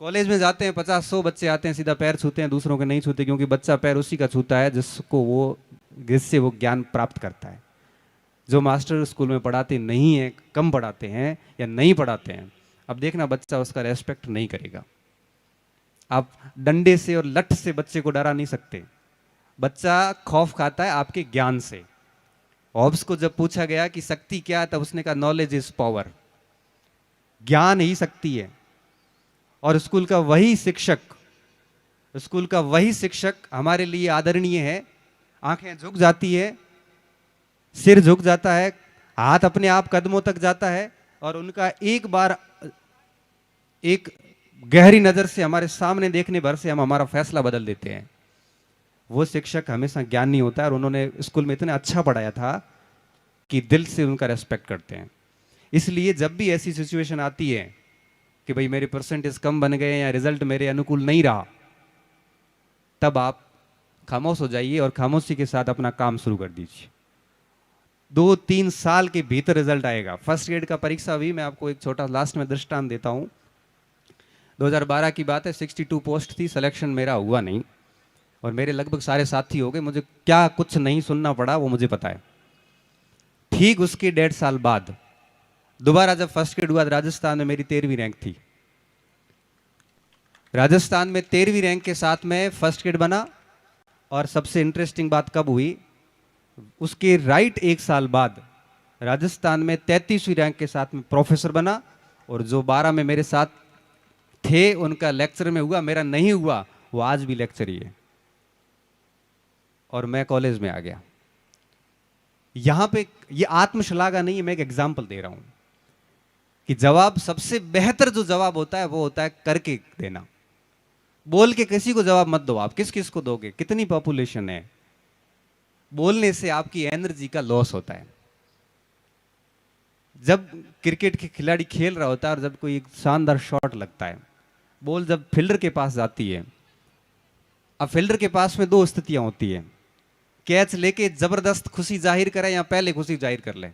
कॉलेज में जाते हैं, 50-100 बच्चे आते हैं, सीधा पैर छूते हैं, दूसरों के नहीं छूते, क्योंकि बच्चा पैर उसी का छूता है जिससे वो ज्ञान प्राप्त करता है। जो मास्टर स्कूल में पढ़ाते नहीं है, कम पढ़ाते हैं या नहीं पढ़ाते हैं, अब देखना बच्चा उसका रेस्पेक्ट नहीं करेगा। आप डंडे से और लठ से बच्चे को डरा नहीं सकते। बच्चा खौफ खाता है आपके ज्ञान से। हॉब्स को जब पूछा गया कि शक्ति क्या है, तब उसने कहा नॉलेज इज पावर, ज्ञान ही शक्ति है। और स्कूल का वही शिक्षक हमारे लिए आदरणीय है। आंखें झुक जाती है, सिर झुक जाता है, हाथ अपने आप कदमों तक जाता है, और उनका एक बार एक गहरी नजर से हमारे सामने देखने भर से हम हमारा फैसला बदल देते हैं। वो शिक्षक हमेशा ज्ञानी होता है, और उन्होंने स्कूल में इतना अच्छा पढ़ाया था कि दिल से उनका रेस्पेक्ट करते हैं। इसलिए जब भी ऐसी सिचुएशन आती है कि भाई मेरे परसेंटेज कम बन गए या रिजल्ट मेरे अनुकूल नहीं रहा, तब आप खामोश हो जाइए और खामोशी के साथ अपना काम शुरू कर दीजिए। 2-3 साल के भीतर रिजल्ट आएगा। फर्स्ट ग्रेड का परीक्षा भी, मैं आपको एक छोटा लास्ट में दृष्टांत देता हूँ। 2012 की बात है, 62 पोस्ट थी, सिलेक्शन मेरा हुआ नहीं, और मेरे लगभग सारे साथी हो गए। मुझे क्या कुछ नहीं सुनना पड़ा वो मुझे पता है। ठीक उसके 1.5 साल बाद दोबारा जब फर्स्ट ग्रेड हुआ, राजस्थान में मेरी 13वीं रैंक थी। राजस्थान में 13वीं रैंक के साथ में फर्स्ट ग्रेड बना। और सबसे इंटरेस्टिंग बात कब हुई, उसके राइट 1 साल बाद राजस्थान में 33वीं रैंक के साथ में प्रोफेसर बना। और जो 12 में मेरे साथ थे उनका लेक्चर में हुआ, मेरा नहीं हुआ, वो आज भी लेक्चर ही है। और मैं कॉलेज में आ गया। यहां पे ये आत्मश्लाघा नहीं है, मैं एक एग्जाम्पल दे रहा हूं कि जवाब, सबसे बेहतर जो जवाब होता है वो होता है करके देना। बोल के किसी को जवाब मत दो। आप किस किस को दोगे, कितनी पॉपुलेशन है, बोलने से आपकी एनर्जी का लॉस होता है। जब क्रिकेट के खिलाड़ी खेल रहा होता है और जब कोई एक शानदार शॉट लगता है, बॉल जब फील्डर के पास जाती है, अब फील्डर के पास में 2 स्थितियां होती है, कैच लेके जबरदस्त खुशी जाहिर करे या पहले खुशी जाहिर कर ले।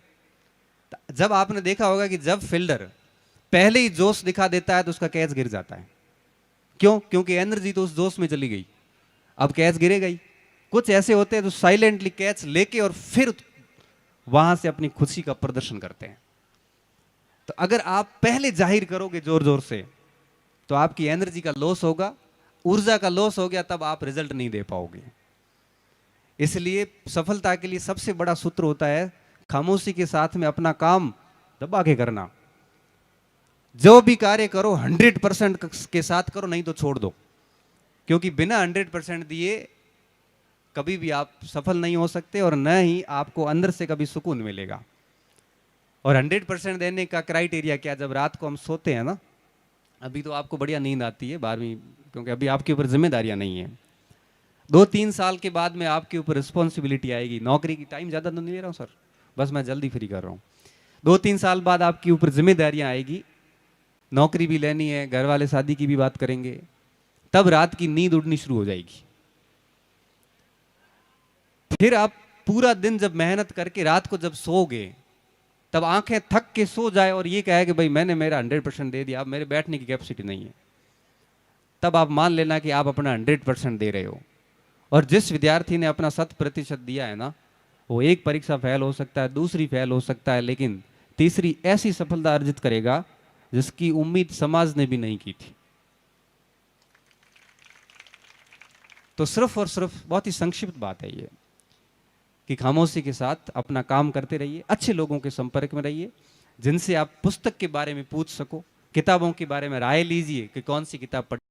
जब आपने देखा होगा कि जब फील्डर पहले ही जोश दिखा देता है तो उसका कैच गिर जाता है। क्यों? क्योंकि एनर्जी तो उस जोश में चली गई, अब कैच गिरेगा ही। कुछ ऐसे होते हैं जो साइलेंटली कैच लेके और फिर वहां से अपनी खुशी का प्रदर्शन करते हैं। तो अगर आप पहले जाहिर करोगे जोर जोर से, तो आपकी एनर्जी का लॉस होगा, ऊर्जा का लॉस हो गया, तब आप रिजल्ट नहीं दे पाओगे। इसलिए सफलता के लिए सबसे बड़ा सूत्र होता है खामोशी के साथ में अपना काम दबा के करना। जो भी कार्य करो 100% के साथ करो, नहीं तो छोड़ दो। क्योंकि बिना 100% दिए कभी भी आप सफल नहीं हो सकते, और न ही आपको अंदर से कभी सुकून मिलेगा। और 100% देने का क्राइटेरिया क्या? जब रात को हम सोते हैं ना, अभी तो आपको बढ़िया नींद आती है 12वीं, क्योंकि अभी आपके ऊपर जिम्मेदारियां नहीं है। 2-3 साल के बाद में आपके ऊपर रिस्पॉन्सिबिलिटी आएगी। नौकरी की टाइम ज़्यादा तो नहीं ले रहा हूँ सर, बस मैं जल्दी फ्री कर रहा हूँ। 2-3 साल बाद आपके ऊपर जिम्मेदारियां आएगी, नौकरी भी लेनी है, घर वाले शादी की भी बात करेंगे, तब रात की नींद उड़नी शुरू हो जाएगी। फिर आप पूरा दिन जब मेहनत करके रात को जब सोओगे, तब आंखें थक के सो जाए और ये कहे कि भाई मैंने मेरा 100% दे दिया, अब मेरे बैठने की कैपेसिटी नहीं है, तब आप मान लेना कि आप अपना 100% दे रहे हो। और जिस विद्यार्थी ने अपना 100% दिया है ना, वो एक परीक्षा फेल हो सकता है, दूसरी फेल हो सकता है, लेकिन तीसरी ऐसी सफलता अर्जित करेगा जिसकी उम्मीद समाज ने भी नहीं की थी। तो सिर्फ और सिर्फ बहुत ही संक्षिप्त बात है ये कि खामोशी के साथ अपना काम करते रहिए, अच्छे लोगों के संपर्क में रहिए जिनसे आप पुस्तक के बारे में पूछ सको, किताबों के बारे में राय लीजिए कि कौन सी किताब पढ़